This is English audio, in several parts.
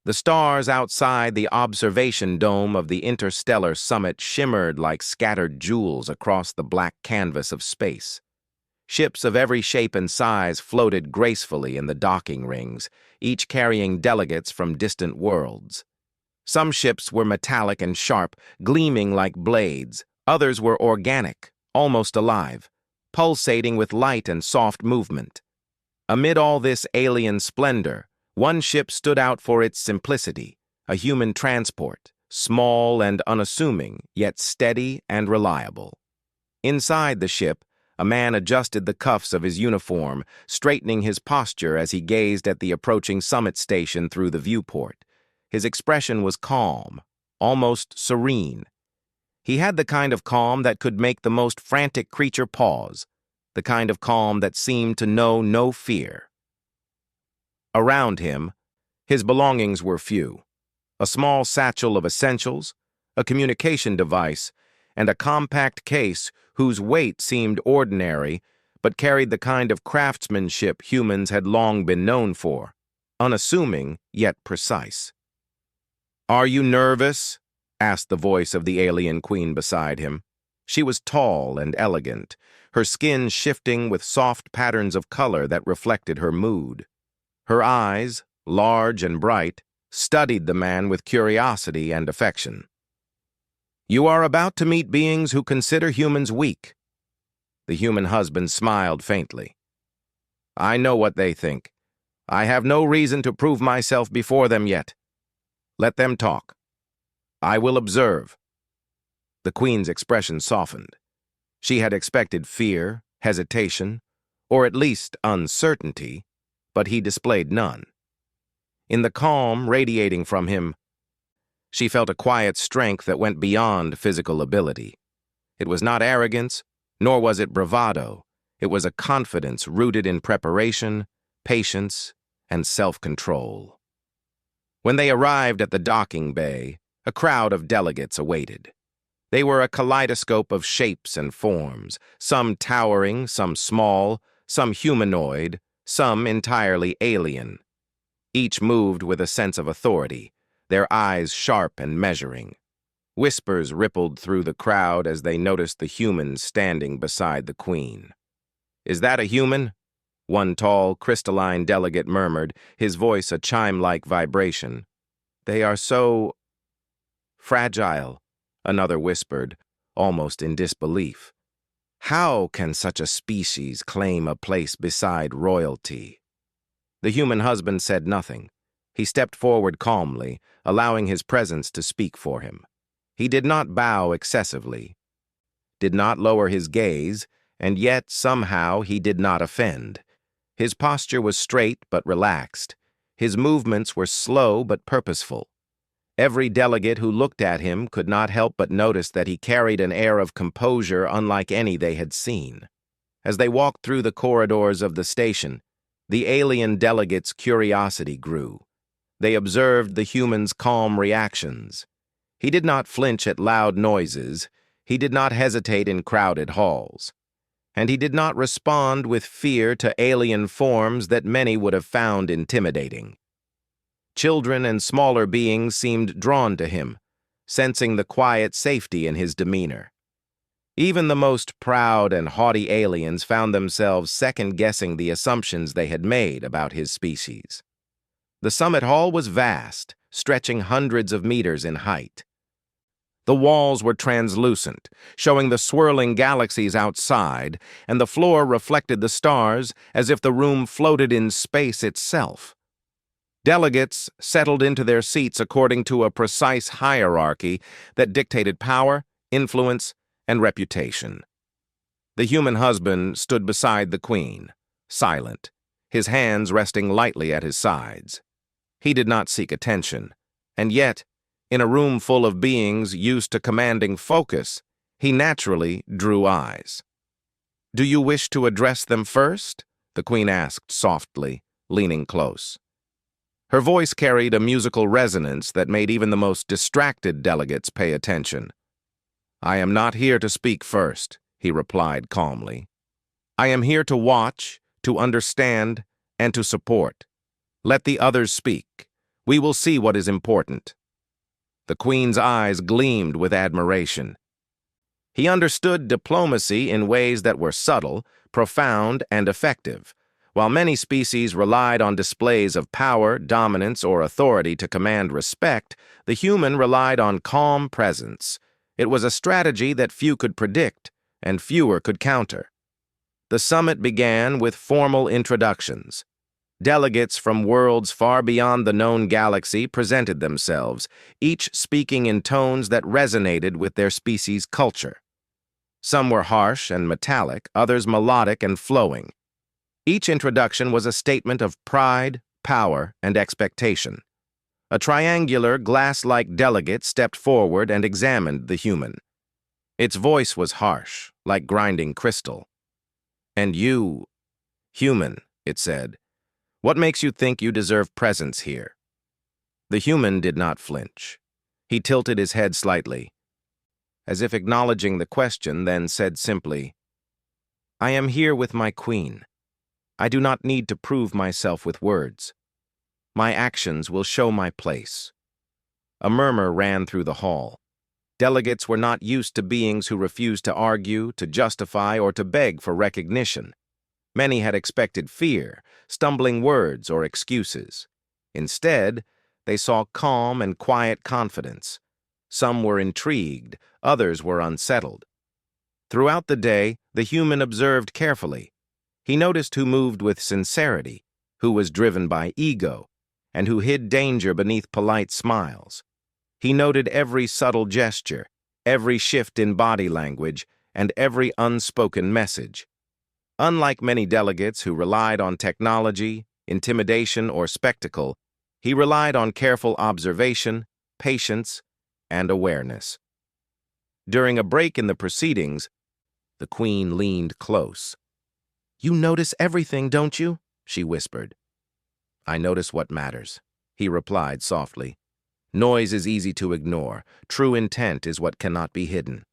The stars outside the observation dome of the interstellar summit shimmered like scattered jewels across the black canvas of space. Ships of every shape and size floated gracefully in the docking rings, each carrying delegates from distant worlds. Some ships were metallic and sharp, gleaming like blades. Others were organic, almost alive, pulsating with light and soft movement. Amid all this alien splendor, one ship stood out for its simplicity, a human transport, small and unassuming, yet steady and reliable. Inside the ship, a man adjusted the cuffs of his uniform, straightening his posture as he gazed at the approaching summit station through the viewport. His expression was calm, almost serene. He had the kind of calm that could make the most frantic creature pause, the kind of calm that seemed to know no fear. Around him, his belongings were few. A small satchel of essentials, a communication device, and a compact case whose weight seemed ordinary but carried the kind of craftsmanship humans had long been known for, unassuming yet precise. "Are you nervous?" asked the voice of the alien queen beside him. She was tall and elegant, her skin shifting with soft patterns of color that reflected her mood. Her eyes, large and bright, studied the man with curiosity and affection. "You are about to meet beings who consider humans weak." The human husband smiled faintly. "I know what they think. I have no reason to prove myself before them yet. Let them talk. I will observe." The queen's expression softened. She had expected fear, hesitation, or at least uncertainty, but he displayed none. In the calm radiating from him, she felt a quiet strength that went beyond physical ability. It was not arrogance, nor was it bravado. It was a confidence rooted in preparation, patience, and self-control. When they arrived at the docking bay, a crowd of delegates awaited. They were a kaleidoscope of shapes and forms, some towering, some small, some humanoid, some entirely alien. Each moved with a sense of authority, their eyes sharp and measuring. Whispers rippled through the crowd as they noticed the humans standing beside the queen. "Is that a human?" One tall, crystalline delegate murmured, his voice a chime-like vibration. "They are so fragile," another whispered, almost in disbelief. "How can such a species claim a place beside royalty?" The human husband said nothing. He stepped forward calmly, allowing his presence to speak for him. He did not bow excessively, did not lower his gaze, and yet somehow he did not offend. His posture was straight but relaxed. His movements were slow but purposeful. Every delegate who looked at him could not help but notice that he carried an air of composure unlike any they had seen. As they walked through the corridors of the station, the alien delegates' curiosity grew. They observed the human's calm reactions. He did not flinch at loud noises, he did not hesitate in crowded halls, and he did not respond with fear to alien forms that many would have found intimidating. Children and smaller beings seemed drawn to him, sensing the quiet safety in his demeanor. Even the most proud and haughty aliens found themselves second-guessing the assumptions they had made about his species. The summit hall was vast, stretching hundreds of meters in height. The walls were translucent, showing the swirling galaxies outside, and the floor reflected the stars as if the room floated in space itself. Delegates settled into their seats according to a precise hierarchy that dictated power, influence, and reputation. The human husband stood beside the queen, silent, his hands resting lightly at his sides. He did not seek attention, and yet, in a room full of beings used to commanding focus, he naturally drew eyes. "Do you wish to address them first?" the queen asked softly, leaning close. Her voice carried a musical resonance that made even the most distracted delegates pay attention. "I am not here to speak first," he replied calmly. "I am here to watch, to understand, and to support. Let the others speak. We will see what is important." The Queen's eyes gleamed with admiration. He understood diplomacy in ways that were subtle, profound, and effective. While many species relied on displays of power, dominance, or authority to command respect, the human relied on calm presence. It was a strategy that few could predict, and fewer could counter. The summit began with formal introductions. Delegates from worlds far beyond the known galaxy presented themselves, each speaking in tones that resonated with their species' culture. Some were harsh and metallic, others melodic and flowing. Each introduction was a statement of pride, power, and expectation. A triangular, glass-like delegate stepped forward and examined the human. Its voice was harsh, like grinding crystal. "And you, human," it said, "what makes you think you deserve presence here?" The human did not flinch. He tilted his head slightly, as if acknowledging the question, then said simply, "I am here with my queen. I do not need to prove myself with words. My actions will show my place." A murmur ran through the hall. Delegates were not used to beings who refused to argue, to justify, or to beg for recognition. Many had expected fear, stumbling words, or excuses. Instead, they saw calm and quiet confidence. Some were intrigued, others were unsettled. Throughout the day, the human observed carefully. He noticed who moved with sincerity, who was driven by ego, and who hid danger beneath polite smiles. He noted every subtle gesture, every shift in body language, and every unspoken message. Unlike many delegates who relied on technology, intimidation, or spectacle, he relied on careful observation, patience, and awareness. During a break in the proceedings, the Queen leaned close. "You notice everything, don't you?" she whispered. "I notice what matters," he replied softly. "Noise is easy to ignore. True intent is what cannot be hidden."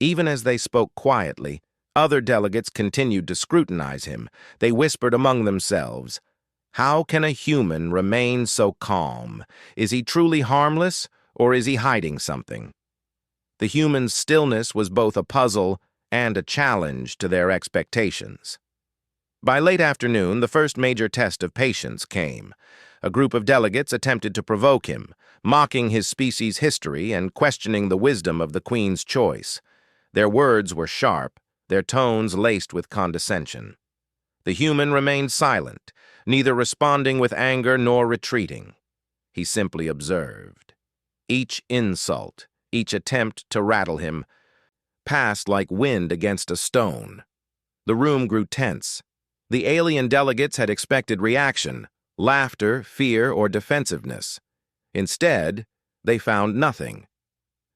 Even as they spoke quietly, other delegates continued to scrutinize him. They whispered among themselves, "How can a human remain so calm? Is he truly harmless, or is he hiding something?" The human's stillness was both a puzzle and a challenge to their expectations. By late afternoon, the first major test of patience came. A group of delegates attempted to provoke him, mocking his species' history and questioning the wisdom of the Queen's choice. Their words were sharp, their tones laced with condescension. The human remained silent, neither responding with anger nor retreating. He simply observed. Each insult, each attempt to rattle him, passed like wind against a stone. The room grew tense. The alien delegates had expected reaction, laughter, fear, or defensiveness. Instead, they found nothing.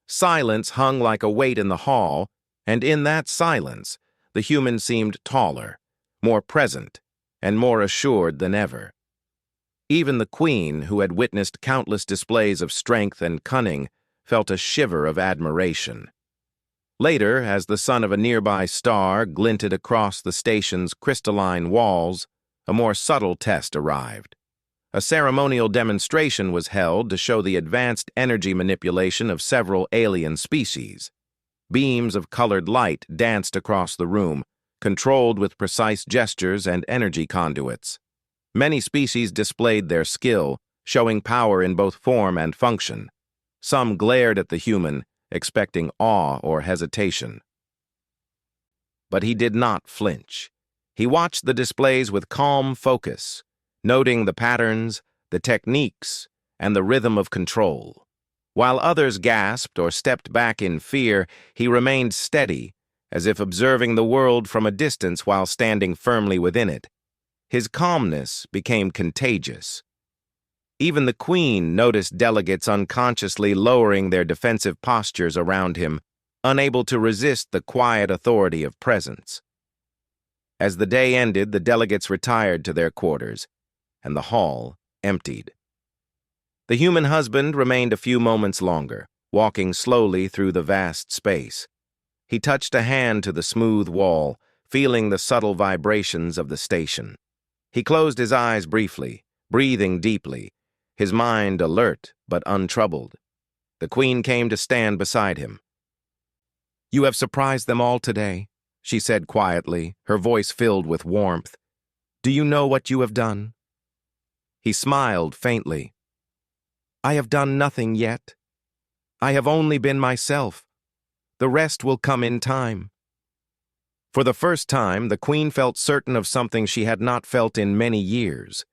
Silence hung like a weight in the hall, and in that silence, the human seemed taller, more present, and more assured than ever. Even the Queen, who had witnessed countless displays of strength and cunning, felt a shiver of admiration. Later, as the sun of a nearby star glinted across the station's crystalline walls, a more subtle test arrived. A ceremonial demonstration was held to show the advanced energy manipulation of several alien species. Beams of colored light danced across the room, controlled with precise gestures and energy conduits. Many species displayed their skill, showing power in both form and function. Some glared at the human, expecting awe or hesitation. But he did not flinch. He watched the displays with calm focus, noting the patterns, the techniques, and the rhythm of control. While others gasped or stepped back in fear, he remained steady, as if observing the world from a distance while standing firmly within it. His calmness became contagious. Even the Queen noticed delegates unconsciously lowering their defensive postures around him, unable to resist the quiet authority of presence. As the day ended, the delegates retired to their quarters, and the hall emptied. The human husband remained a few moments longer, walking slowly through the vast space. He touched a hand to the smooth wall, feeling the subtle vibrations of the station. He closed his eyes briefly, breathing deeply, his mind alert but untroubled. The queen came to stand beside him. "You have surprised them all today," she said quietly, her voice filled with warmth. "Do you know what you have done?" He smiled faintly. "I have done nothing yet. I have only been myself. The rest will come in time." For the first time, the queen felt certain of something she had not felt in many years.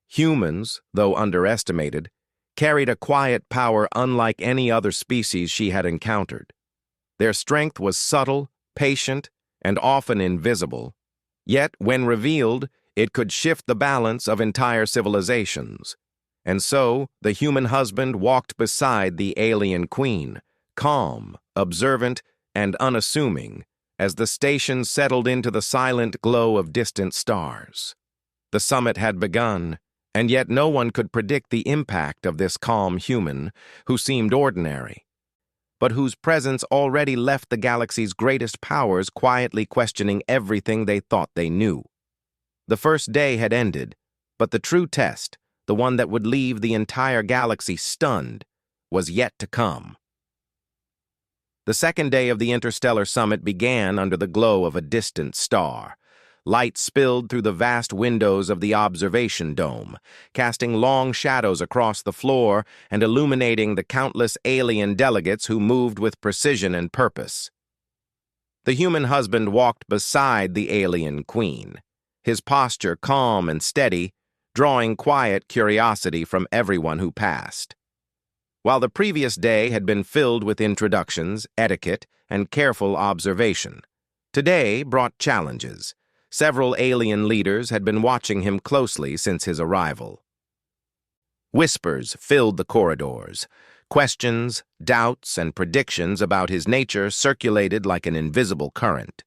Humans, though underestimated, carried a quiet power unlike any other species she had encountered. Their strength was subtle, patient, and often invisible. Yet, when revealed, it could shift the balance of entire civilizations. And so, the human husband walked beside the alien queen, calm, observant, and unassuming, as the station settled into the silent glow of distant stars. The summit had begun, and yet no one could predict the impact of this calm human, who seemed ordinary, but whose presence already left the galaxy's greatest powers quietly questioning everything they thought they knew. The first day had ended, but the true test, the one that would leave the entire galaxy stunned, was yet to come. The second day of the interstellar summit began under the glow of a distant star. Light spilled through the vast windows of the observation dome, casting long shadows across the floor and illuminating the countless alien delegates who moved with precision and purpose. The human husband walked beside the alien queen, his posture calm and steady, drawing quiet curiosity from everyone who passed. While the previous day had been filled with introductions, etiquette, and careful observation, today brought challenges. Several alien leaders had been watching him closely since his arrival. Whispers filled the corridors. Questions, doubts, and predictions about his nature circulated like an invisible current.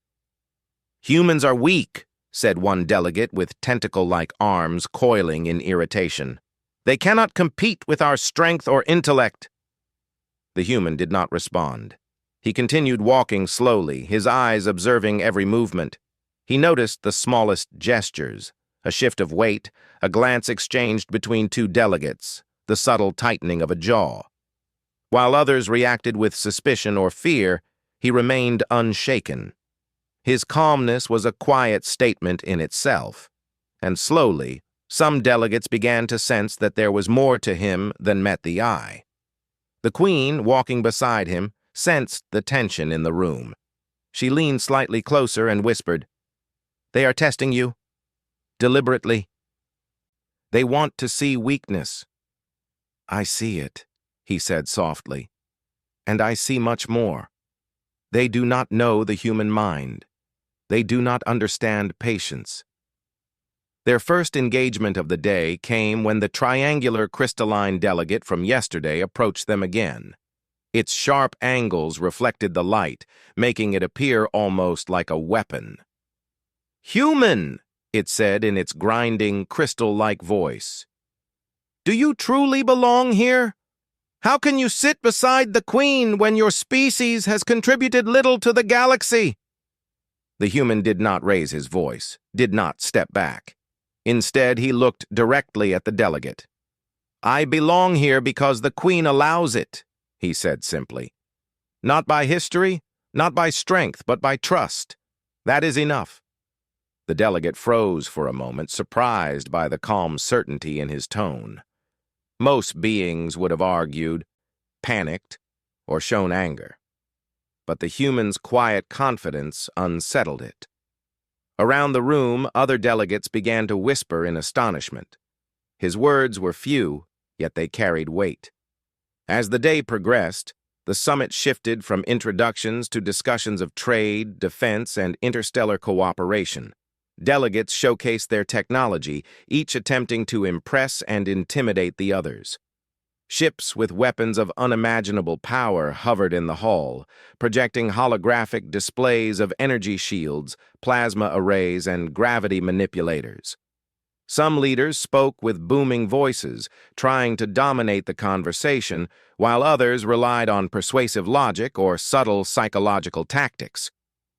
"Humans are weak," said one delegate with tentacle-like arms coiling in irritation. "They cannot compete with our strength or intellect." The human did not respond. He continued walking slowly, his eyes observing every movement. He noticed the smallest gestures, a shift of weight, a glance exchanged between two delegates, the subtle tightening of a jaw. While others reacted with suspicion or fear, he remained unshaken. His calmness was a quiet statement in itself, and slowly, some delegates began to sense that there was more to him than met the eye. The queen, walking beside him, sensed the tension in the room. She leaned slightly closer and whispered, "They are testing you. Deliberately. They want to see weakness." "I see it," he said softly. "And I see much more. They do not know the human mind. They do not understand patience." Their first engagement of the day came when the triangular crystalline delegate from yesterday approached them again. Its sharp angles reflected the light, making it appear almost like a weapon. "Human," it said in its grinding, crystal-like voice. "Do you truly belong here? How can you sit beside the queen when your species has contributed little to the galaxy?" The human did not raise his voice, did not step back. Instead, he looked directly at the delegate. "I belong here because the queen allows it," he said simply. "Not by history, not by strength, but by trust. That is enough." The delegate froze for a moment, surprised by the calm certainty in his tone. Most beings would have argued, panicked, or shown anger. But the human's quiet confidence unsettled it. Around the room, other delegates began to whisper in astonishment. His words were few, yet they carried weight. As the day progressed, the summit shifted from introductions to discussions of trade, defense, and interstellar cooperation. Delegates showcased their technology, each attempting to impress and intimidate the others. Ships with weapons of unimaginable power hovered in the hall, projecting holographic displays of energy shields, plasma arrays, and gravity manipulators. Some leaders spoke with booming voices, trying to dominate the conversation, while others relied on persuasive logic or subtle psychological tactics.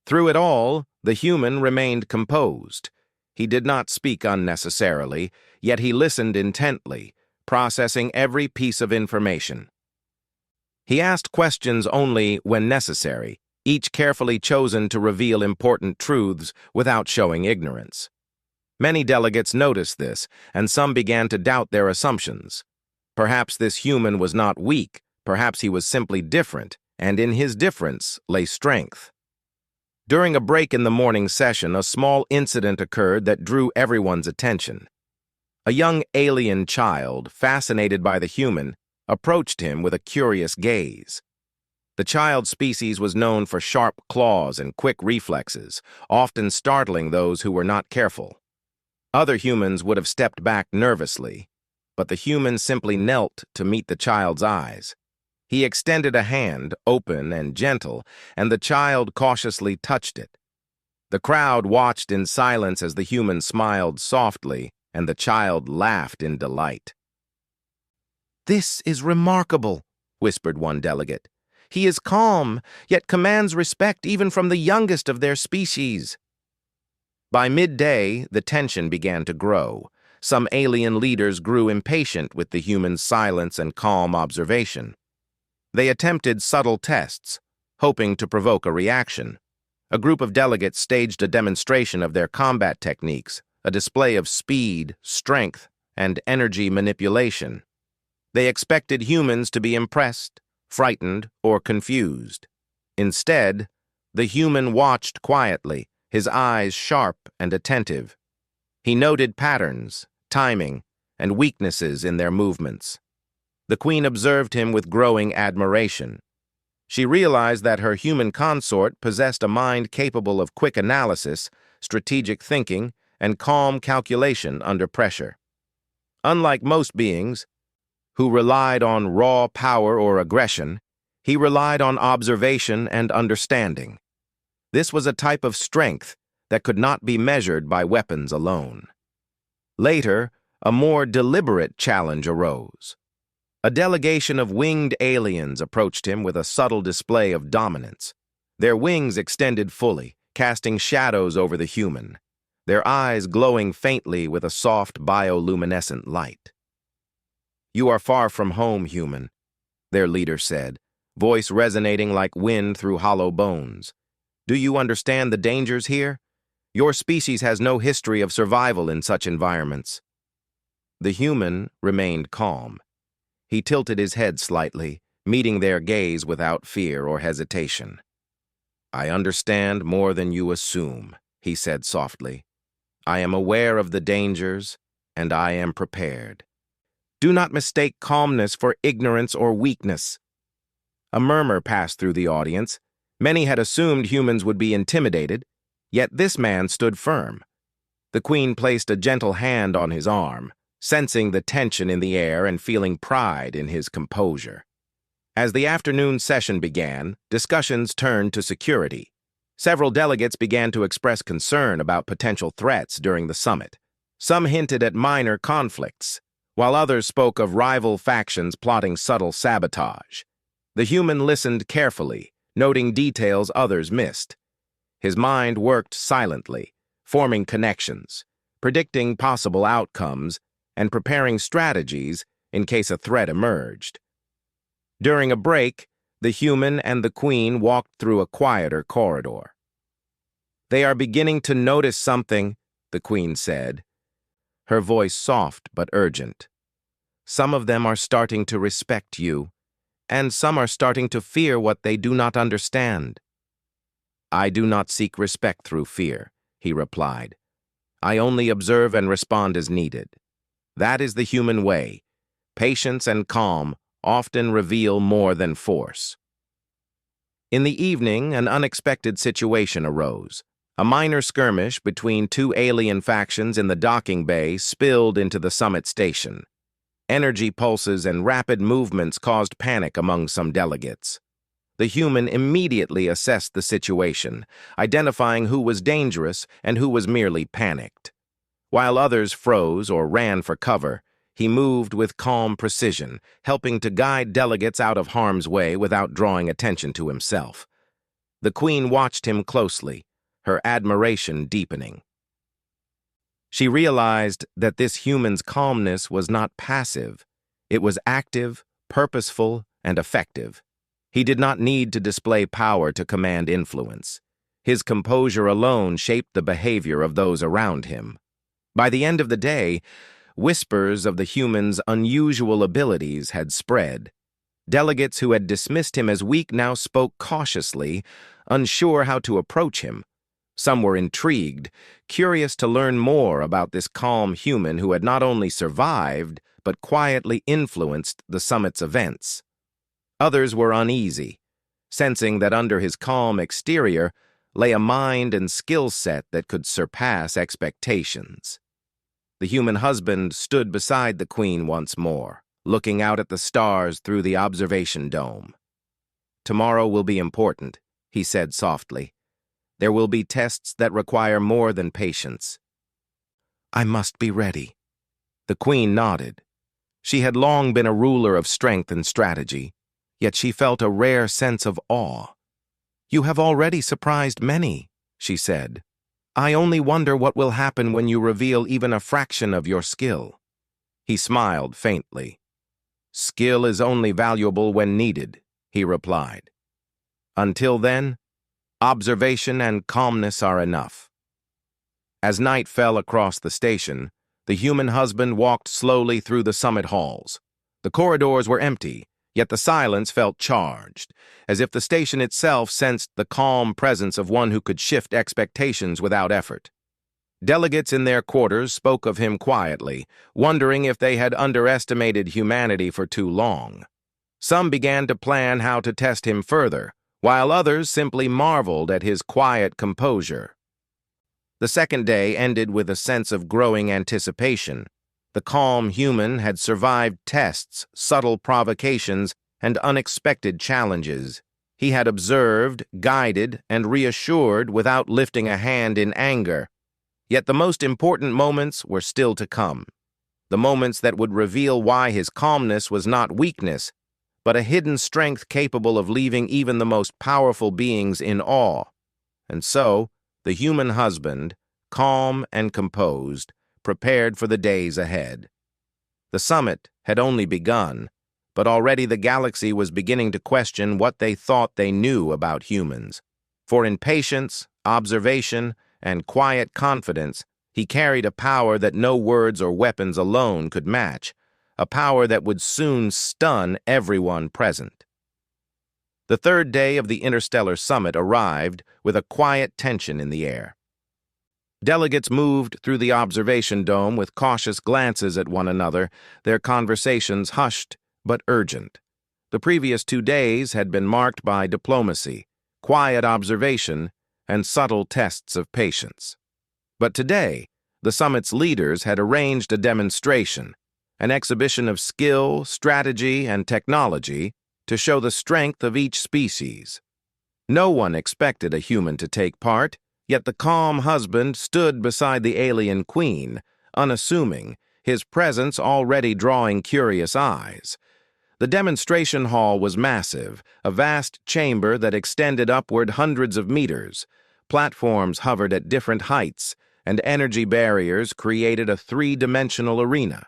Through it all, the human remained composed. He did not speak unnecessarily, yet he listened intently, processing every piece of information. He asked questions only when necessary, each carefully chosen to reveal important truths without showing ignorance. Many delegates noticed this, and some began to doubt their assumptions. Perhaps this human was not weak, perhaps he was simply different, and in his difference lay strength. During a break in the morning session, a small incident occurred that drew everyone's attention. A young alien child, fascinated by the human, approached him with a curious gaze. The child species was known for sharp claws and quick reflexes, often startling those who were not careful. Other humans would have stepped back nervously, but the human simply knelt to meet the child's eyes. He extended a hand, open and gentle, and the child cautiously touched it. The crowd watched in silence as the human smiled softly, and the child laughed in delight. "This is remarkable," whispered one delegate. "He is calm, yet commands respect even from the youngest of their species." By midday, the tension began to grow. Some alien leaders grew impatient with the human's silence and calm observation. They attempted subtle tests, hoping to provoke a reaction. A group of delegates staged a demonstration of their combat techniques, a display of speed, strength, and energy manipulation. They expected humans to be impressed, frightened, or confused. Instead, the human watched quietly, his eyes sharp and attentive. He noted patterns, timing, and weaknesses in their movements. The queen observed him with growing admiration. She realized that her human consort possessed a mind capable of quick analysis, strategic thinking, and calm calculation under pressure. Unlike most beings, who relied on raw power or aggression, he relied on observation and understanding. This was a type of strength that could not be measured by weapons alone. Later, a more deliberate challenge arose. A delegation of winged aliens approached him with a subtle display of dominance. Their wings extended fully, casting shadows over the human, their eyes glowing faintly with a soft bioluminescent light. "You are far from home, human," their leader said, voice resonating like wind through hollow bones. "Do you understand the dangers here? Your species has no history of survival in such environments." The human remained calm. He tilted his head slightly, meeting their gaze without fear or hesitation. "I understand more than you assume," he said softly. "I am aware of the dangers, and I am prepared. Do not mistake calmness for ignorance or weakness." A murmur passed through the audience. Many had assumed humans would be intimidated, yet this man stood firm. The queen placed a gentle hand on his arm, sensing the tension in the air and feeling pride in his composure. As the afternoon session began, discussions turned to security. Several delegates began to express concern about potential threats during the summit. Some hinted at minor conflicts, while others spoke of rival factions plotting subtle sabotage. The human listened carefully, noting details others missed. His mind worked silently, forming connections, predicting possible outcomes, and preparing strategies in case a threat emerged. During a break, the human and the queen walked through a quieter corridor. "They are beginning to notice something," the queen said, her voice soft but urgent. "Some of them are starting to respect you, and some are starting to fear what they do not understand." "I do not seek respect through fear," he replied. "I only observe and respond as needed. That is the human way. Patience and calm often reveal more than force." In the evening, an unexpected situation arose. A minor skirmish between two alien factions in the docking bay spilled into the summit station. Energy pulses and rapid movements caused panic among some delegates. The human immediately assessed the situation, identifying who was dangerous and who was merely panicked. While others froze or ran for cover, he moved with calm precision, helping to guide delegates out of harm's way without drawing attention to himself. The queen watched him closely, her admiration deepening. She realized that this human's calmness was not passive, It was active, purposeful, and effective. He did not need to display power to command influence. His composure alone shaped the behavior of those around him. By the end of the day, whispers of the human's unusual abilities had spread. Delegates who had dismissed him as weak now spoke cautiously, unsure how to approach him. Some were intrigued, curious to learn more about this calm human who had not only survived, but quietly influenced the summit's events. Others were uneasy, sensing that under his calm exterior lay a mind and skill set that could surpass expectations. The human husband stood beside the queen once more, looking out at the stars through the observation dome. "Tomorrow will be important," he said softly. "There will be tests that require more than patience." "I must be ready." The queen nodded. She had long been a ruler of strength and strategy, yet she felt a rare sense of awe. "You have already surprised many," she said. "I only wonder what will happen when you reveal even a fraction of your skill." He smiled faintly. "Skill is only valuable when needed," he replied. "Until then, observation and calmness are enough." As night fell across the station, the human husband walked slowly through the summit halls. The corridors were empty, yet the silence felt charged, as if the station itself sensed the calm presence of one who could shift expectations without effort. Delegates in their quarters spoke of him quietly, wondering if they had underestimated humanity for too long. Some began to plan how to test him further, while others simply marveled at his quiet composure. The second day ended with a sense of growing anticipation. The calm human had survived tests, subtle provocations, and unexpected challenges. He had observed, guided, and reassured without lifting a hand in anger. Yet the most important moments were still to come. The moments that would reveal why his calmness was not weakness, but a hidden strength capable of leaving even the most powerful beings in awe. And so, the human husband, calm and composed, prepared for the days ahead. The summit had only begun, but already the galaxy was beginning to question what they thought they knew about humans. For in patience, observation, and quiet confidence, he carried a power that no words or weapons alone could match, a power that would soon stun everyone present. The third day of the interstellar summit arrived with a quiet tension in the air. Delegates moved through the observation dome with cautious glances at one another, their conversations hushed but urgent. The previous 2 days had been marked by diplomacy, quiet observation, and subtle tests of patience. But today, the summit's leaders had arranged a demonstration, an exhibition of skill, strategy, and technology to show the strength of each species. No one expected a human to take part, yet the calm husband stood beside the alien queen, unassuming, his presence already drawing curious eyes. The demonstration hall was massive, a vast chamber that extended upward hundreds of meters. Platforms hovered at different heights, and energy barriers created a 3-dimensional arena.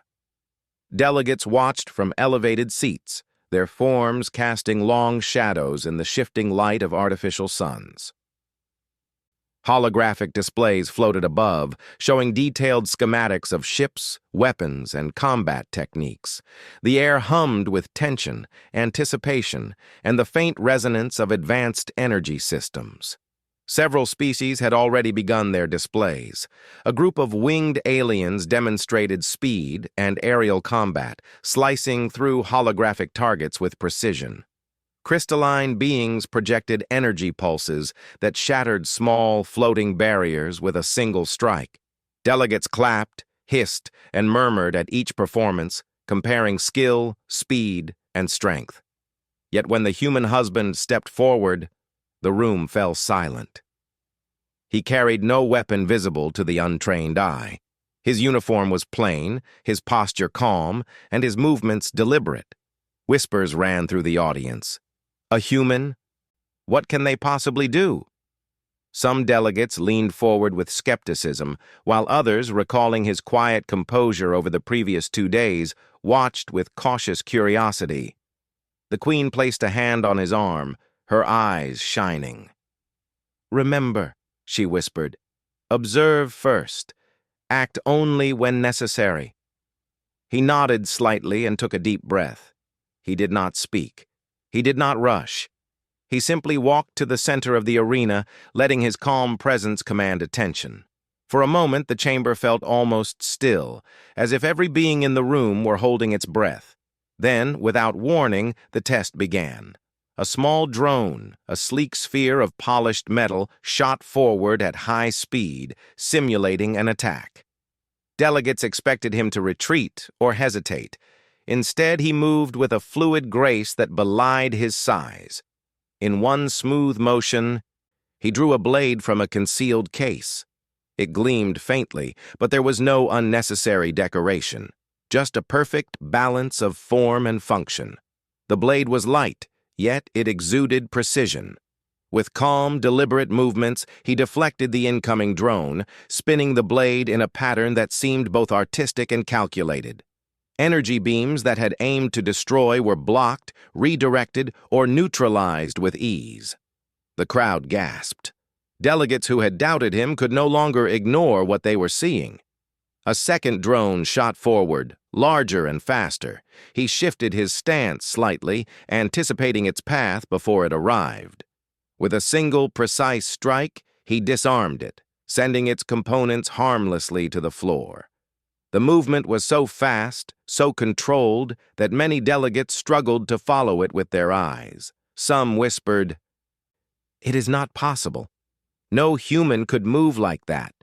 Delegates watched from elevated seats, their forms casting long shadows in the shifting light of artificial suns. Holographic displays floated above, showing detailed schematics of ships, weapons, and combat techniques. The air hummed with tension, anticipation, and the faint resonance of advanced energy systems. Several species had already begun their displays. A group of winged aliens demonstrated speed and aerial combat, slicing through holographic targets with precision. Crystalline beings projected energy pulses that shattered small, floating barriers with a single strike. Delegates clapped, hissed, and murmured at each performance, comparing skill, speed, and strength. Yet when the human husband stepped forward, the room fell silent. He carried no weapon visible to the untrained eye. His uniform was plain, his posture calm, and his movements deliberate. Whispers ran through the audience. A human? What can they possibly do? Some delegates leaned forward with skepticism, while others, recalling his quiet composure over the previous 2 days, watched with cautious curiosity. The Queen placed a hand on his arm, her eyes shining. "Remember," she whispered, "observe first. Act only when necessary." He nodded slightly and took a deep breath. He did not speak. He did not rush. He simply walked to the center of the arena, letting his calm presence command attention. For a moment, the chamber felt almost still, as if every being in the room were holding its breath. Then, without warning, the test began. A small drone, a sleek sphere of polished metal, shot forward at high speed, simulating an attack. Delegates expected him to retreat or hesitate. Instead, he moved with a fluid grace that belied his size. In one smooth motion, he drew a blade from a concealed case. It gleamed faintly, but there was no unnecessary decoration, just a perfect balance of form and function. The blade was light, yet it exuded precision. With calm, deliberate movements, he deflected the incoming drone, spinning the blade in a pattern that seemed both artistic and calculated. Energy beams that had aimed to destroy were blocked, redirected, or neutralized with ease. The crowd gasped. Delegates who had doubted him could no longer ignore what they were seeing. A second drone shot forward, larger and faster. He shifted his stance slightly, anticipating its path before it arrived. With a single, precise strike, he disarmed it, sending its components harmlessly to the floor. The movement was so fast, so controlled, that many delegates struggled to follow it with their eyes. Some whispered, "It is not possible. No human could move like that."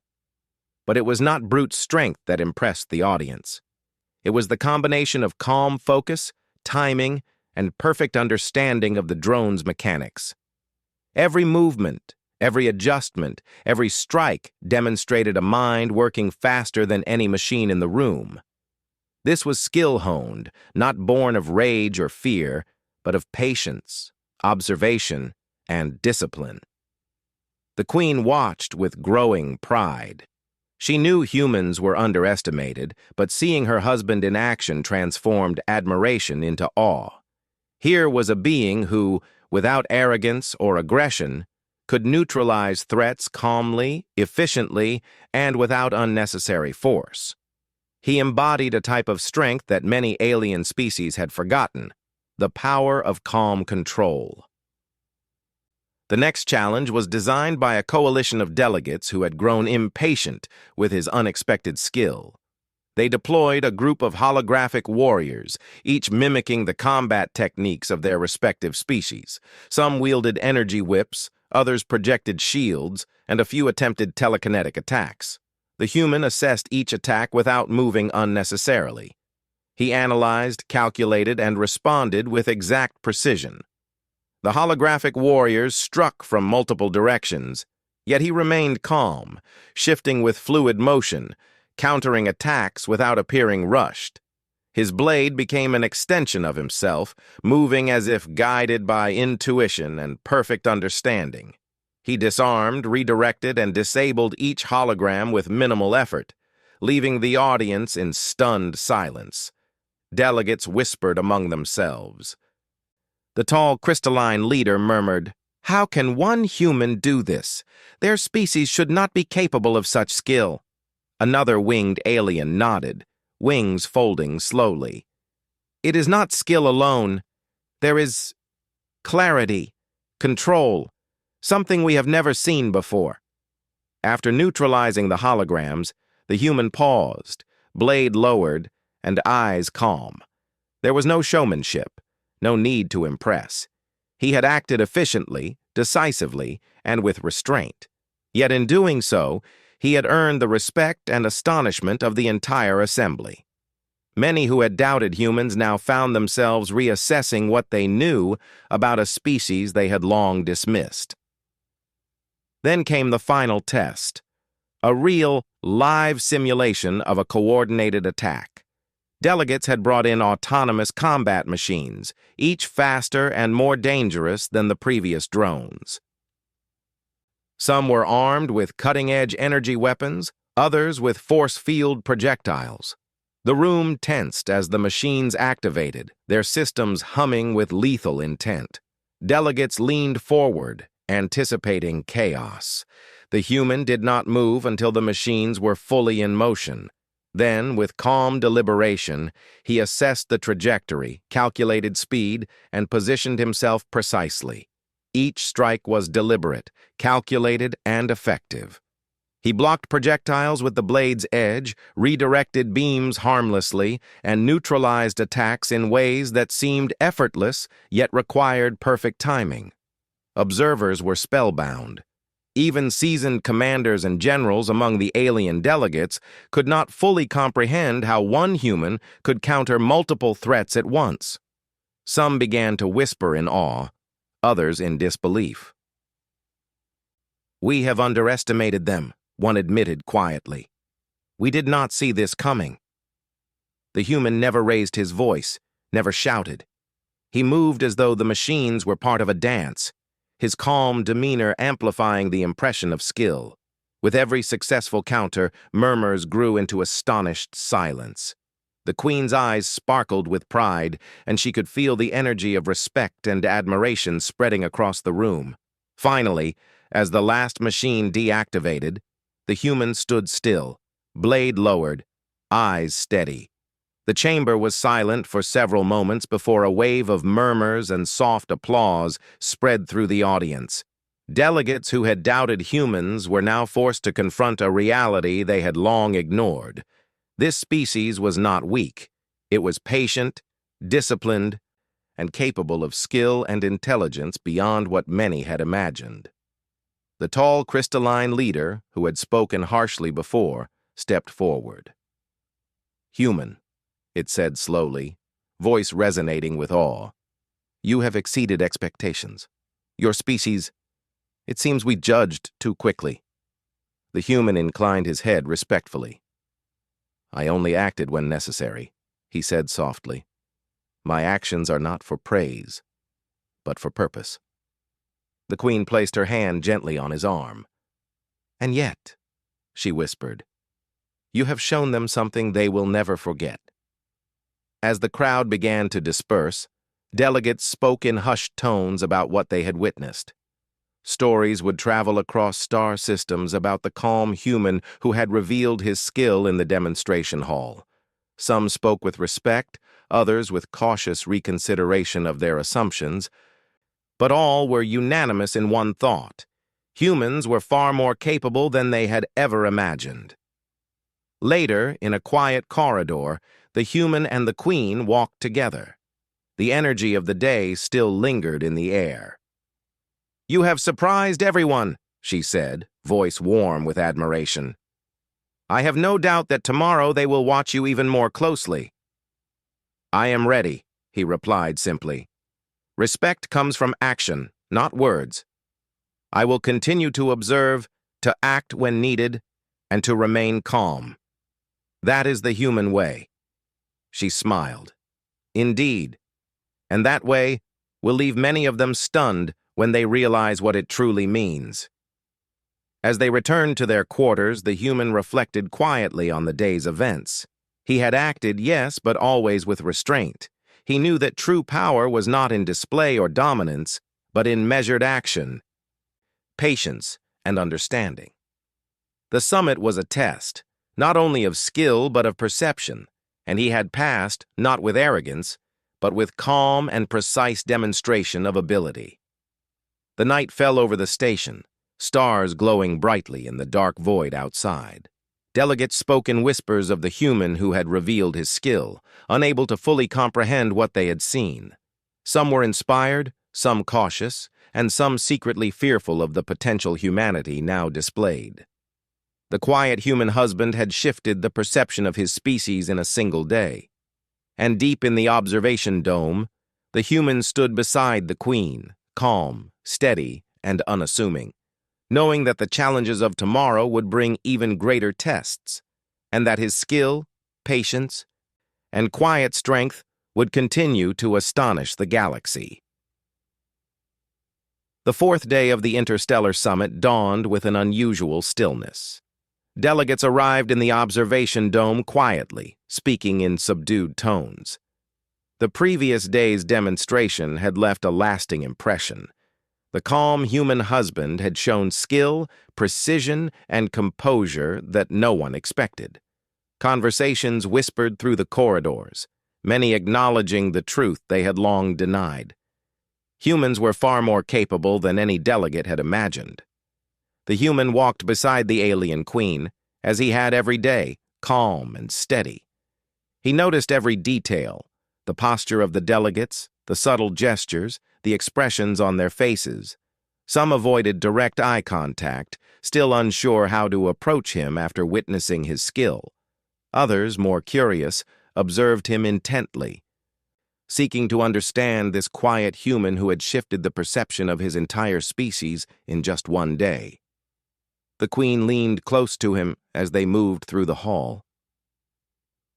But it was not brute strength that impressed the audience. It was the combination of calm focus, timing, and perfect understanding of the drone's mechanics. Every movement, every adjustment, every strike demonstrated a mind working faster than any machine in the room. This was skill-honed, not born of rage or fear, but of patience, observation, and discipline. The Queen watched with growing pride. She knew humans were underestimated, but seeing her husband in action transformed admiration into awe. Here was a being who, without arrogance or aggression, could neutralize threats calmly, efficiently, and without unnecessary force. He embodied a type of strength that many alien species had forgotten, the power of calm control. The next challenge was designed by a coalition of delegates who had grown impatient with his unexpected skill. They deployed a group of holographic warriors, each mimicking the combat techniques of their respective species. Some wielded energy whips, others projected shields, and a few attempted telekinetic attacks. The human assessed each attack without moving unnecessarily. He analyzed, calculated, and responded with exact precision. The holographic warriors struck from multiple directions, yet he remained calm, shifting with fluid motion, countering attacks without appearing rushed. His blade became an extension of himself, moving as if guided by intuition and perfect understanding. He disarmed, redirected, and disabled each hologram with minimal effort, leaving the audience in stunned silence. Delegates whispered among themselves. The tall, crystalline leader murmured, "How can one human do this? Their species should not be capable of such skill." Another winged alien nodded, wings folding slowly. "It is not skill alone. There is clarity, control, something we have never seen before." After neutralizing the holograms, the human paused, blade lowered, and eyes calm. There was no showmanship, no need to impress. He had acted efficiently, decisively, and with restraint. Yet in doing so, he had earned the respect and astonishment of the entire assembly. Many who had doubted humans now found themselves reassessing what they knew about a species they had long dismissed. Then came the final test, a real, live simulation of a coordinated attack. Delegates had brought in autonomous combat machines, each faster and more dangerous than the previous drones. Some were armed with cutting-edge energy weapons, others with force field projectiles. The room tensed as the machines activated, their systems humming with lethal intent. Delegates leaned forward, anticipating chaos. The human did not move until the machines were fully in motion. Then, with calm deliberation, he assessed the trajectory, calculated speed, and positioned himself precisely. Each strike was deliberate, calculated, and effective. He blocked projectiles with the blade's edge, redirected beams harmlessly, and neutralized attacks in ways that seemed effortless yet required perfect timing. Observers were spellbound. Even seasoned commanders and generals among the alien delegates could not fully comprehend how one human could counter multiple threats at once. Some began to whisper in awe, others in disbelief. "We have underestimated them," one admitted quietly. "We did not see this coming." The human never raised his voice, never shouted. He moved as though the machines were part of a dance, his calm demeanor amplifying the impression of skill. With every successful counter, murmurs grew into astonished silence. The Queen's eyes sparkled with pride, and she could feel the energy of respect and admiration spreading across the room. Finally, as the last machine deactivated, the human stood still, blade lowered, eyes steady. The chamber was silent for several moments before a wave of murmurs and soft applause spread through the audience. Delegates who had doubted humans were now forced to confront a reality they had long ignored. This species was not weak. It was patient, disciplined, and capable of skill and intelligence beyond what many had imagined. The tall, crystalline leader, who had spoken harshly before, stepped forward. "Human," it said slowly, voice resonating with awe. "You have exceeded expectations. Your species, it seems we judged too quickly." The human inclined his head respectfully. "I only acted when necessary," he said softly. "My actions are not for praise, but for purpose." The Queen placed her hand gently on his arm. "And yet," she whispered, "you have shown them something they will never forget." As the crowd began to disperse, delegates spoke in hushed tones about what they had witnessed. Stories would travel across star systems about the calm human who had revealed his skill in the demonstration hall. Some spoke with respect, others with cautious reconsideration of their assumptions, but all were unanimous in one thought: humans were far more capable than they had ever imagined. Later, in a quiet corridor, the human and the Queen walked together. The energy of the day still lingered in the air. "You have surprised everyone," she said, voice warm with admiration. "I have no doubt that tomorrow they will watch you even more closely." "I am ready," he replied simply. "Respect comes from action, not words. I will continue to observe, to act when needed, and to remain calm. That is the human way." She smiled. "Indeed. And that way will leave many of them stunned when they realize what it truly means." As they returned to their quarters, the human reflected quietly on the day's events. He had acted, yes, but always with restraint. He knew that true power was not in display or dominance, but in measured action, patience, and understanding. The summit was a test, not only of skill but of perception, and he had passed, not with arrogance, but with calm and precise demonstration of ability. The night fell over the station, stars glowing brightly in the dark void outside. Delegates spoke in whispers of the human who had revealed his skill, unable to fully comprehend what they had seen. Some were inspired, some cautious, and some secretly fearful of the potential humanity now displayed. The quiet human husband had shifted the perception of his species in a single day. And deep in the observation dome, the human stood beside the Queen, calm, steady, and unassuming, knowing that the challenges of tomorrow would bring even greater tests, and that his skill, patience, and quiet strength would continue to astonish the galaxy. The fourth day of the Interstellar Summit dawned with an unusual stillness. Delegates arrived in the observation dome quietly, speaking in subdued tones. The previous day's demonstration had left a lasting impression. The calm human husband had shown skill, precision, and composure that no one expected. Conversations whispered through the corridors, many acknowledging the truth they had long denied. Humans were far more capable than any delegate had imagined. The human walked beside the alien queen, as he had every day, calm and steady. He noticed every detail, the posture of the delegates, the subtle gestures, the expressions on their faces. Some avoided direct eye contact, still unsure how to approach him after witnessing his skill. Others, more curious, observed him intently, seeking to understand this quiet human who had shifted the perception of his entire species in just one day. The queen leaned close to him as they moved through the hall.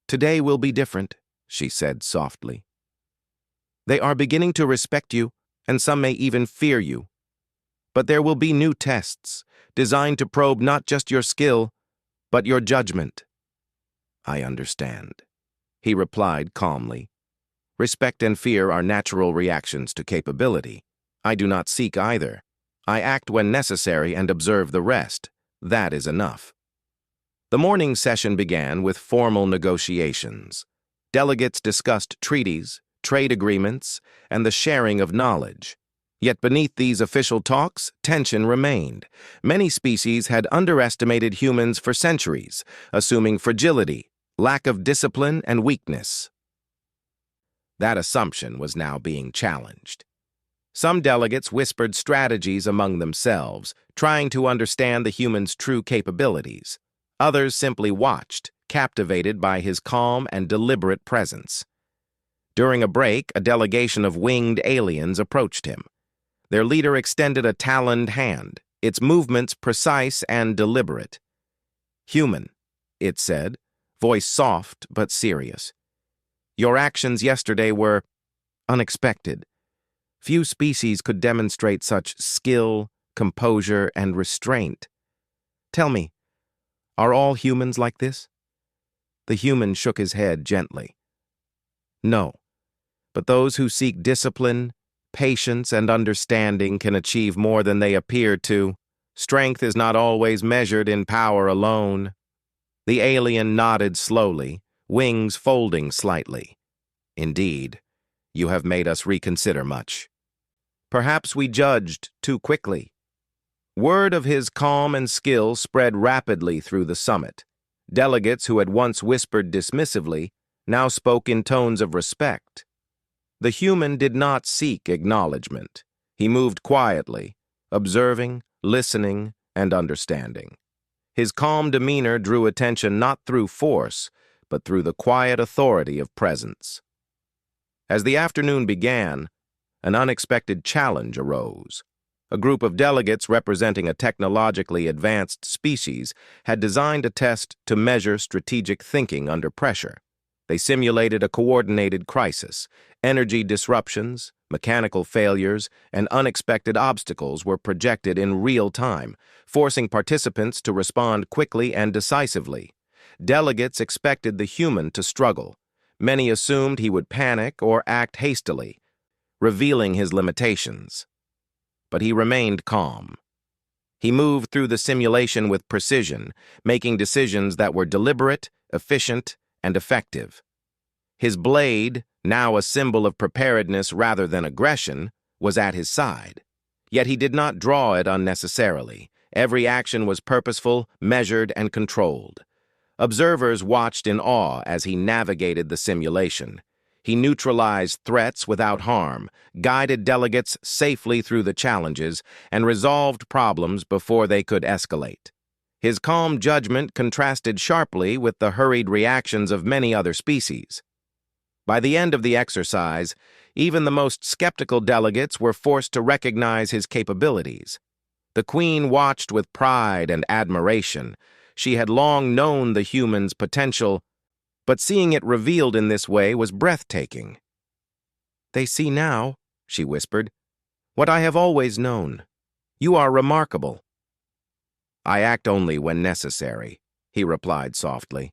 "Today will be different," she said softly. "They are beginning to respect you, and some may even fear you. But there will be new tests, designed to probe not just your skill, but your judgment." "I understand," he replied calmly. "Respect and fear are natural reactions to capability. I do not seek either. I act when necessary and observe the rest. That is enough." The morning session began with formal negotiations. Delegates discussed treaties, trade agreements, and the sharing of knowledge. Yet beneath these official talks, tension remained. Many species had underestimated humans for centuries, assuming fragility, lack of discipline, and weakness. That assumption was now being challenged. Some delegates whispered strategies among themselves, trying to understand the human's true capabilities. Others simply watched, captivated by his calm and deliberate presence. During a break, a delegation of winged aliens approached him. Their leader extended a taloned hand, its movements precise and deliberate. "Human," it said, voice soft but serious. "Your actions yesterday were unexpected. Few species could demonstrate such skill, composure, and restraint. Tell me, are all humans like this?" The human shook his head gently. "No, but those who seek discipline, patience, and understanding can achieve more than they appear to. Strength is not always measured in power alone." The alien nodded slowly, wings folding slightly. "Indeed, you have made us reconsider much. Perhaps we judged too quickly." Word of his calm and skill spread rapidly through the summit. Delegates who had once whispered dismissively now spoke in tones of respect. The human did not seek acknowledgement. He moved quietly, observing, listening, and understanding. His calm demeanor drew attention not through force, but through the quiet authority of presence. As the afternoon began, an unexpected challenge arose. A group of delegates representing a technologically advanced species had designed a test to measure strategic thinking under pressure. They simulated a coordinated crisis. Energy disruptions, mechanical failures, and unexpected obstacles were projected in real time, forcing participants to respond quickly and decisively. Delegates expected the human to struggle. Many assumed he would panic or act hastily, revealing his limitations. But he remained calm. He moved through the simulation with precision, making decisions that were deliberate, efficient, and effective. His blade, now a symbol of preparedness rather than aggression, was at his side. Yet he did not draw it unnecessarily. Every action was purposeful, measured, and controlled. Observers watched in awe as he navigated the simulation. He neutralized threats without harm, guided delegates safely through the challenges, and resolved problems before they could escalate. His calm judgment contrasted sharply with the hurried reactions of many other species. By the end of the exercise, even the most skeptical delegates were forced to recognize his capabilities. The queen watched with pride and admiration. She had long known the human's potential, but seeing it revealed in this way was breathtaking. "They see now," she whispered. What I have always known. You are remarkable. I act only when necessary, he replied softly.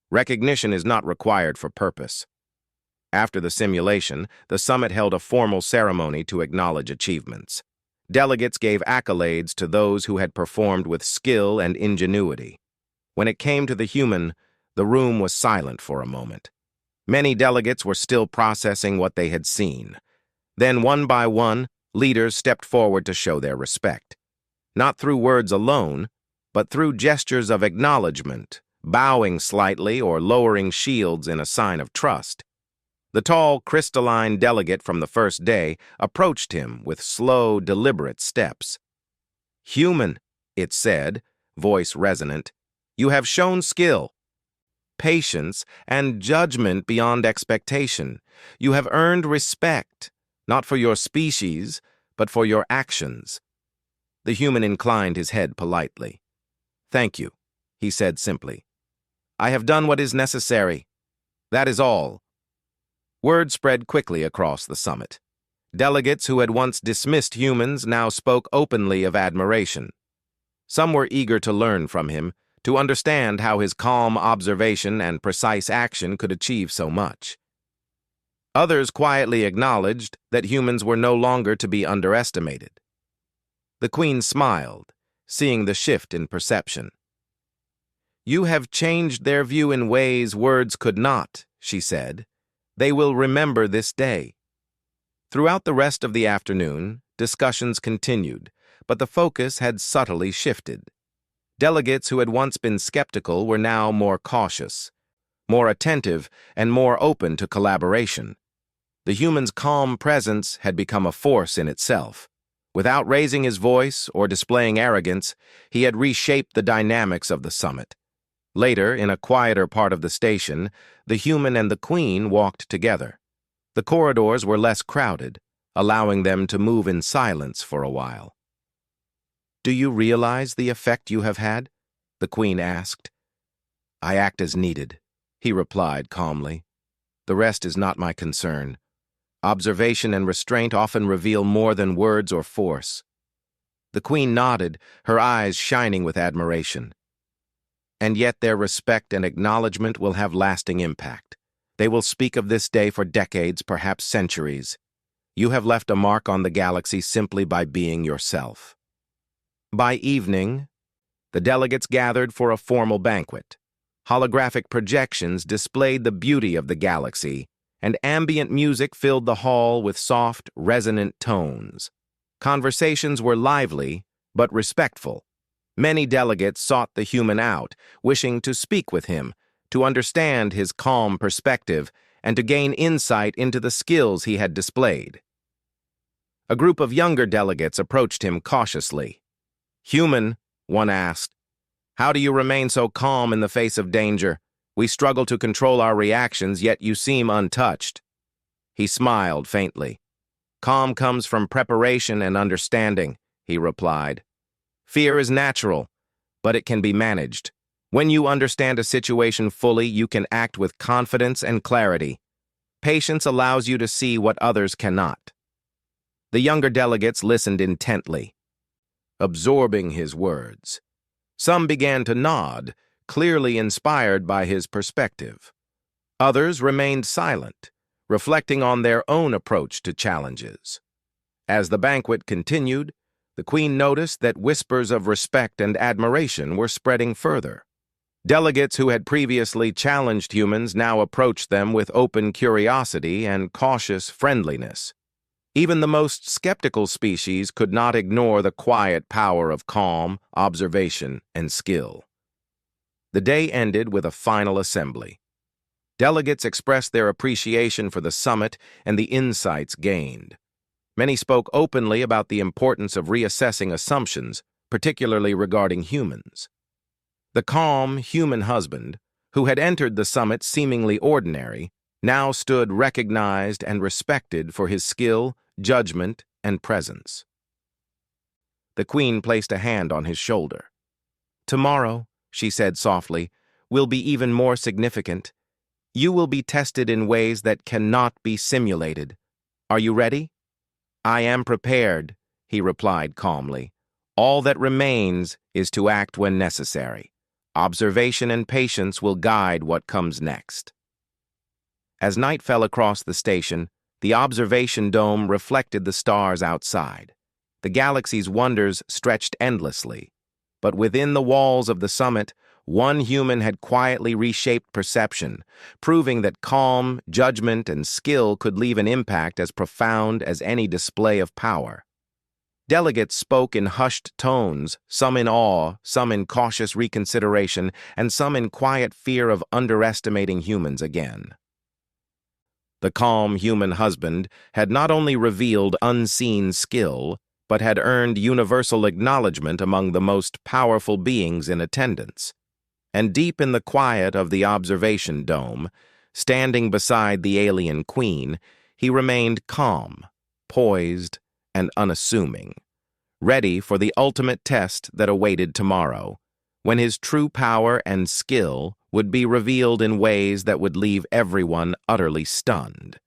Recognition is not required for purpose. After the simulation, the summit held a formal ceremony to acknowledge achievements. Delegates gave accolades to those who had performed with skill and ingenuity. When it came to the human, the room was silent for a moment. Many delegates were still processing what they had seen. Then, one by one, leaders stepped forward to show their respect. Not through words alone, but through gestures of acknowledgement, bowing slightly or lowering shields in a sign of trust. The tall, crystalline delegate from the first day approached him with slow, deliberate steps. "Human," it said, voice resonant, "you have shown skill, patience, and judgment beyond expectation. You have earned respect, not for your species, but for your actions." The human inclined his head politely. "Thank you," he said simply. "I have done what is necessary. That is all." Word spread quickly across the summit. Delegates who had once dismissed humans now spoke openly of admiration. Some were eager to learn from him, to understand how his calm observation and precise action could achieve so much. Others quietly acknowledged that humans were no longer to be underestimated. The Queen smiled, seeing the shift in perception. "You have changed their view in ways words could not," she said. "They will remember this day." Throughout the rest of the afternoon, discussions continued, but the focus had subtly shifted. Delegates who had once been skeptical were now more cautious, more attentive, and more open to collaboration. The human's calm presence had become a force in itself. Without raising his voice or displaying arrogance, he had reshaped the dynamics of the summit. Later, in a quieter part of the station, the human and the Queen walked together. The corridors were less crowded, allowing them to move in silence for a while. "Do you realize the effect you have had?" the Queen asked. "I act as needed," he replied calmly. "The rest is not my concern. Observation and restraint often reveal more than words or force." The Queen nodded, her eyes shining with admiration. "And yet their respect and acknowledgement will have lasting impact. They will speak of this day for decades, perhaps centuries. You have left a mark on the galaxy simply by being yourself." By evening, the delegates gathered for a formal banquet. Holographic projections displayed the beauty of the galaxy, and ambient music filled the hall with soft, resonant tones. Conversations were lively, but respectful. Many delegates sought the human out, wishing to speak with him, to understand his calm perspective, and to gain insight into the skills he had displayed. A group of younger delegates approached him cautiously. "Human," one asked, "how do you remain so calm in the face of danger? We struggle to control our reactions, yet you seem untouched." He smiled faintly. "Calm comes from preparation and understanding," he replied. "Fear is natural, but it can be managed. When you understand a situation fully, you can act with confidence and clarity. Patience allows you to see what others cannot." The younger delegates listened intently, absorbing his words. Some began to nod, clearly inspired by his perspective. Others remained silent, reflecting on their own approach to challenges. As the banquet continued, the Queen noticed that whispers of respect and admiration were spreading further. Delegates who had previously challenged humans now approached them with open curiosity and cautious friendliness. Even the most skeptical species could not ignore the quiet power of calm, observation, and skill. The day ended with a final assembly. Delegates expressed their appreciation for the summit and the insights gained. Many spoke openly about the importance of reassessing assumptions, particularly regarding humans. The calm, human husband, who had entered the summit seemingly ordinary, now stood recognized and respected for his skill, judgment, and presence. The Queen placed a hand on his shoulder. "Tomorrow," she said softly, "will be even more significant. You will be tested in ways that cannot be simulated. Are you ready?" "I am prepared," he replied calmly. "All that remains is to act when necessary. Observation and patience will guide what comes next." As night fell across the station, the observation dome reflected the stars outside. The galaxy's wonders stretched endlessly. But within the walls of the summit, one human had quietly reshaped perception, proving that calm, judgment, and skill could leave an impact as profound as any display of power. Delegates spoke in hushed tones, some in awe, some in cautious reconsideration, and some in quiet fear of underestimating humans again. The calm human husband had not only revealed unseen skill, but had earned universal acknowledgement among the most powerful beings in attendance. And deep in the quiet of the observation dome, standing beside the alien queen, he remained calm, poised, and unassuming, ready for the ultimate test that awaited tomorrow, when his true power and skill would be revealed in ways that would leave everyone utterly stunned.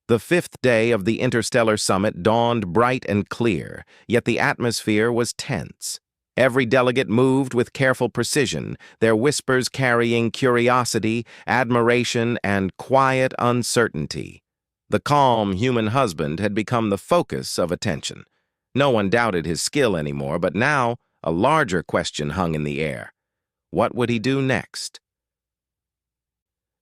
The fifth day of the interstellar summit dawned bright and clear, yet the atmosphere was tense. Every delegate moved with careful precision, their whispers carrying curiosity, admiration, and quiet uncertainty. The calm human husband had become the focus of attention. No one doubted his skill anymore, but now a larger question hung in the air. What would he do next?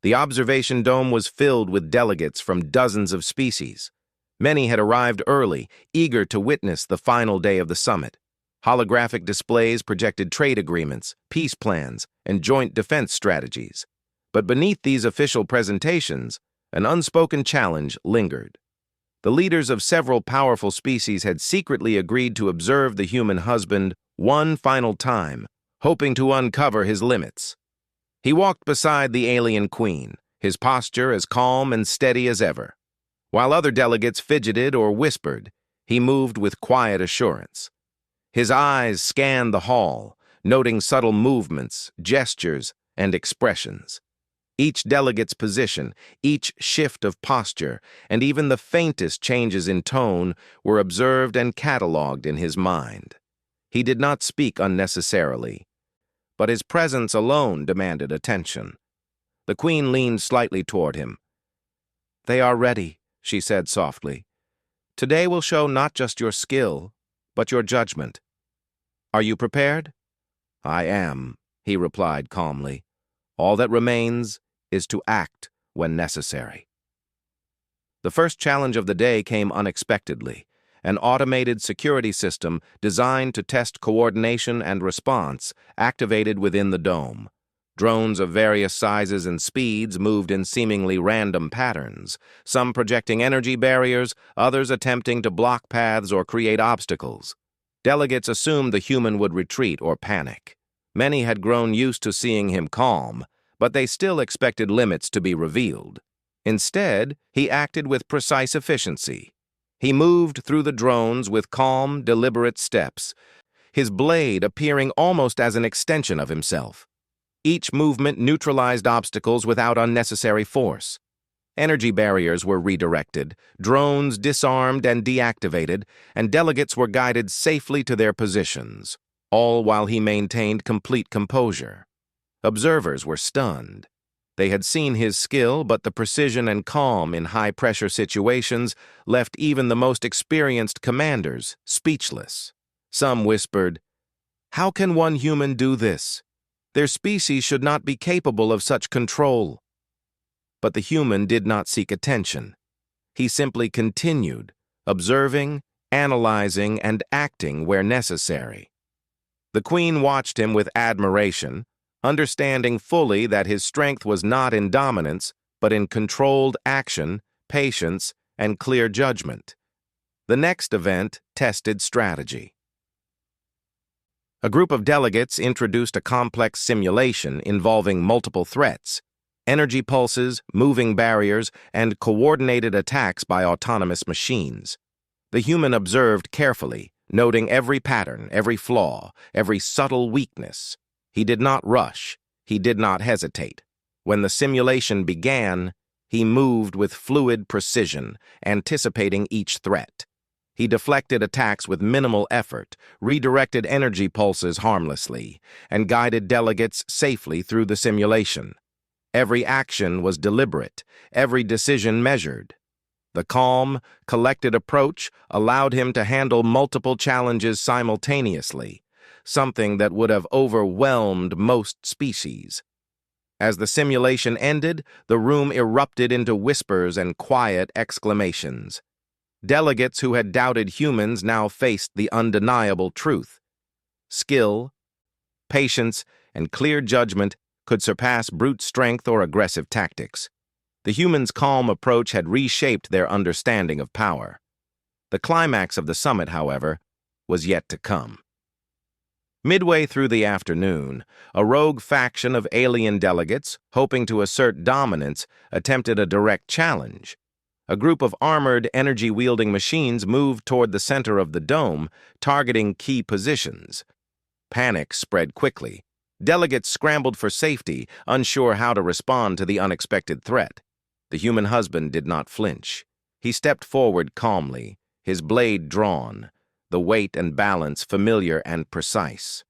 The observation dome was filled with delegates from dozens of species. Many had arrived early, eager to witness the final day of the summit. Holographic displays projected trade agreements, peace plans, and joint defense strategies. But beneath these official presentations, an unspoken challenge lingered. The leaders of several powerful species had secretly agreed to observe the human husband one final time, hoping to uncover his limits. He walked beside the alien queen, his posture as calm and steady as ever. While other delegates fidgeted or whispered, he moved with quiet assurance. His eyes scanned the hall, noting subtle movements, gestures, and expressions. Each delegate's position, each shift of posture, and even the faintest changes in tone were observed and catalogued in his mind. He did not speak unnecessarily, but his presence alone demanded attention. The queen leaned slightly toward him. "They are ready," she said softly. "Today will show not just your skill, but your judgment. Are you prepared?" "I am," he replied calmly. "All that remains is to act when necessary." The first challenge of the day came unexpectedly. An automated security system designed to test coordination and response activated within the dome. Drones of various sizes and speeds moved in seemingly random patterns, some projecting energy barriers, others attempting to block paths or create obstacles. Delegates assumed the human would retreat or panic. Many had grown used to seeing him calm, but they still expected limits to be revealed. Instead, he acted with precise efficiency. He moved through the drones with calm, deliberate steps, his blade appearing almost as an extension of himself. Each movement neutralized obstacles without unnecessary force. Energy barriers were redirected, drones disarmed and deactivated, and delegates were guided safely to their positions, all while he maintained complete composure. Observers were stunned. They had seen his skill, but the precision and calm in high-pressure situations left even the most experienced commanders speechless. Some whispered, "How can one human do this? Their species should not be capable of such control." But the human did not seek attention. He simply continued, observing, analyzing, and acting where necessary. The queen watched him with admiration, understanding fully that his strength was not in dominance, but in controlled action, patience, and clear judgment. The next event tested strategy. A group of delegates introduced a complex simulation involving multiple threats, energy pulses, moving barriers, and coordinated attacks by autonomous machines. The human observed carefully, noting every pattern, every flaw, every subtle weakness. He did not rush. He did not hesitate. When the simulation began, He moved with fluid precision, anticipating each threat. He deflected attacks with minimal effort, redirected energy pulses harmlessly, and guided delegates safely through the simulation. Every action was deliberate, every decision measured. The calm, collected approach allowed him to handle multiple challenges simultaneously, something that would have overwhelmed most species. As the simulation ended, the room erupted into whispers and quiet exclamations. Delegates who had doubted humans now faced the undeniable truth. Skill, patience, and clear judgment could surpass brute strength or aggressive tactics. The humans' calm approach had reshaped their understanding of power. The climax of the summit, however, was yet to come. Midway through the afternoon, a rogue faction of alien delegates, hoping to assert dominance, attempted a direct challenge. A group of armored, energy-wielding machines moved toward the center of the dome, targeting key positions. Panic spread quickly. Delegates scrambled for safety, unsure how to respond to the unexpected threat. The human husband did not flinch. He stepped forward calmly, his blade drawn, the weight and balance familiar and precise.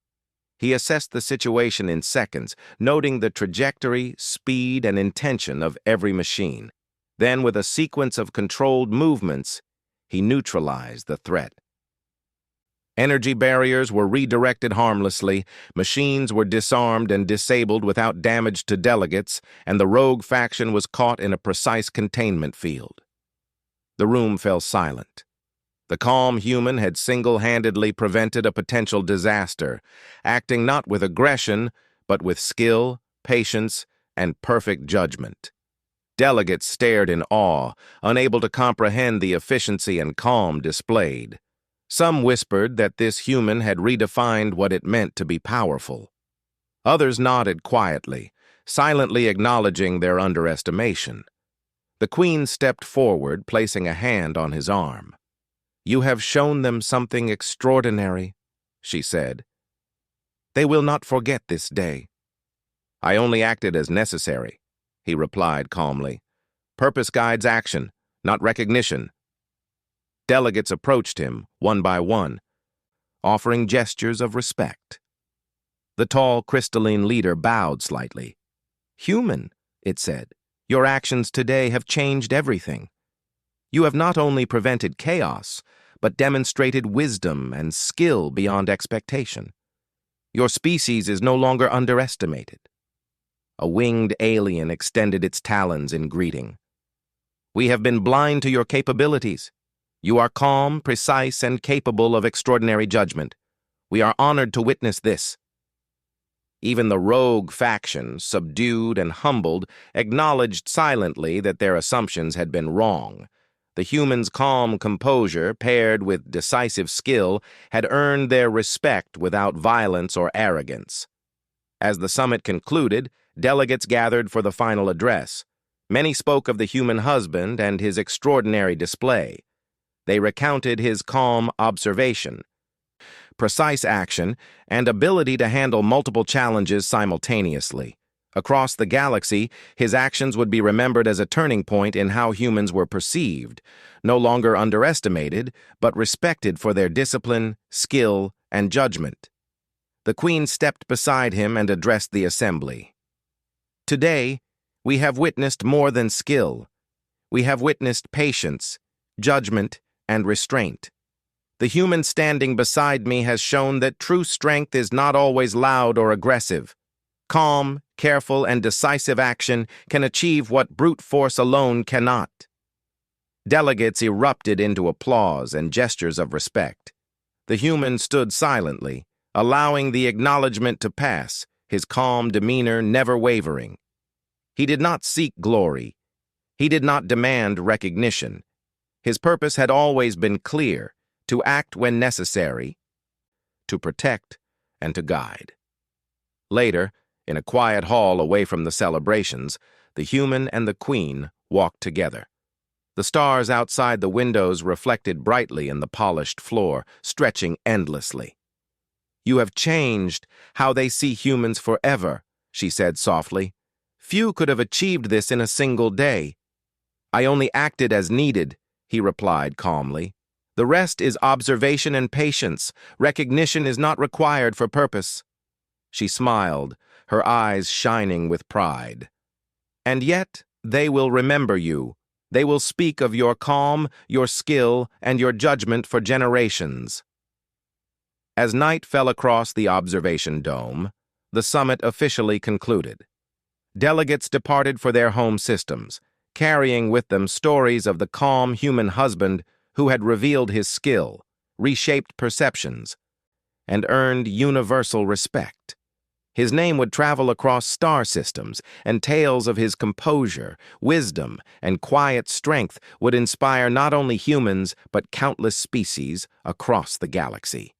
He assessed the situation in seconds, noting the trajectory, speed, and intention of every machine. Then, with a sequence of controlled movements, he neutralized the threat. Energy barriers were redirected harmlessly, machines were disarmed and disabled without damage to delegates, and the rogue faction was caught in a precise containment field. The room fell silent. The calm human had single-handedly prevented a potential disaster, acting not with aggression, but with skill, patience, and perfect judgment. Delegates stared in awe, unable to comprehend the efficiency and calm displayed. Some whispered that this human had redefined what it meant to be powerful. Others nodded quietly, silently acknowledging their underestimation. The Queen stepped forward, placing a hand on his arm. "You have shown them something extraordinary," she said. "They will not forget this day." "I only acted as necessary," he replied calmly. "Purpose guides action, not recognition." Delegates approached him, one by one, offering gestures of respect. The tall, crystalline leader bowed slightly. "Human," it said, "your actions today have changed everything. You have not only prevented chaos, but demonstrated wisdom and skill beyond expectation. Your species is no longer underestimated." A winged alien extended its talons in greeting. "We have been blind to your capabilities. You are calm, precise, and capable of extraordinary judgment. We are honored to witness this." Even the rogue faction, subdued and humbled, acknowledged silently that their assumptions had been wrong. The humans' calm composure, paired with decisive skill, had earned their respect without violence or arrogance. As the summit concluded, delegates gathered for the final address. Many spoke of the human husband and his extraordinary display. They recounted his calm observation, precise action, and ability to handle multiple challenges simultaneously. Across the galaxy, his actions would be remembered as a turning point in how humans were perceived, no longer underestimated, but respected for their discipline, skill, and judgment. The Queen stepped beside him and addressed the assembly. "Today, we have witnessed more than skill. We have witnessed patience, judgment, and restraint. The human standing beside me has shown that true strength is not always loud or aggressive. Calm, careful, and decisive action can achieve what brute force alone cannot." Delegates erupted into applause and gestures of respect. The human stood silently, allowing the acknowledgement to pass, his calm demeanor never wavering. He did not seek glory. He did not demand recognition. His purpose had always been clear: to act when necessary, to protect, and to guide. Later, in a quiet hall away from the celebrations, the human and the Queen walked together. The stars outside the windows reflected brightly in the polished floor, stretching endlessly. "You have changed how they see humans forever," she said softly. "Few could have achieved this in a single day. I only acted as needed, he replied calmly. The rest is observation and patience. Recognition is not required for purpose. She smiled, her eyes shining with pride. And yet, they will remember you. They will speak of your calm, your skill, and your judgment for generations. As night fell across the observation dome, the summit officially concluded. Delegates departed for their home systems, carrying with them stories of the calm human husband who had revealed his skill, reshaped perceptions, and earned universal respect. His name would travel across star systems, and tales of his composure, wisdom, and quiet strength would inspire not only humans but countless species across the galaxy.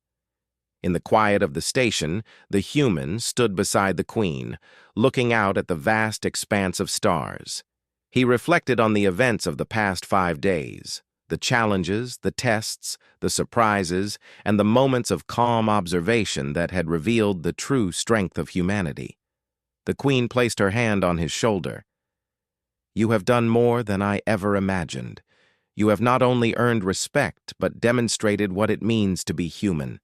In the quiet of the station, the human stood beside the queen, looking out at the vast expanse of stars. He reflected on the events of the past 5 days, the challenges, the tests, the surprises, and the moments of calm observation that had revealed the true strength of humanity. The queen placed her hand on his shoulder. You have done more than I ever imagined. You have not only earned respect, but demonstrated what it means to be human,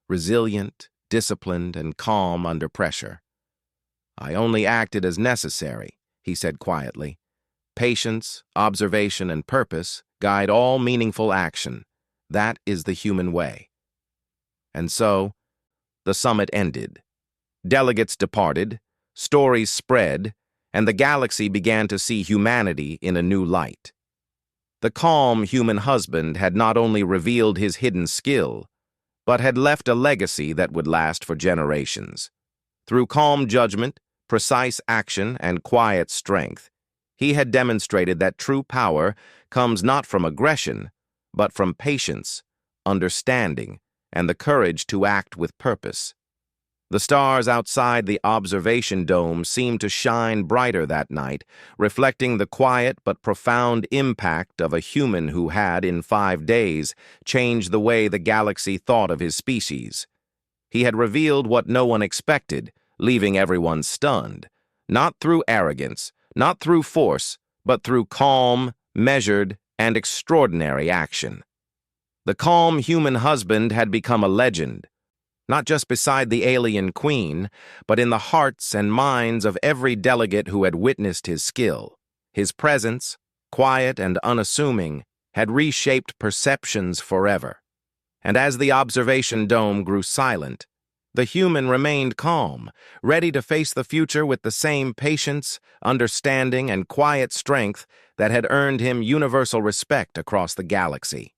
resilient, disciplined, and calm under pressure. I only acted as necessary, he said quietly. Patience, observation, and purpose guide all meaningful action. That is the human way. And so, the summit ended. Delegates departed, stories spread, and the galaxy began to see humanity in a new light. The calm human husband had not only revealed his hidden skill, but had left a legacy that would last for generations. Through calm judgment, precise action, and quiet strength, he had demonstrated that true power comes not from aggression, but from patience, understanding, and the courage to act with purpose. The stars outside the observation dome seemed to shine brighter that night, reflecting the quiet but profound impact of a human who had, in 5 days, changed the way the galaxy thought of his species. He had revealed what no one expected, leaving everyone stunned, not through arrogance, not through force, but through calm, measured, and extraordinary action. The calm human husband had become a legend, not just beside the alien queen, but in the hearts and minds of every delegate who had witnessed his skill. His presence, quiet and unassuming, had reshaped perceptions forever. And as the observation dome grew silent, the human remained calm, ready to face the future with the same patience, understanding, and quiet strength that had earned him universal respect across the galaxy.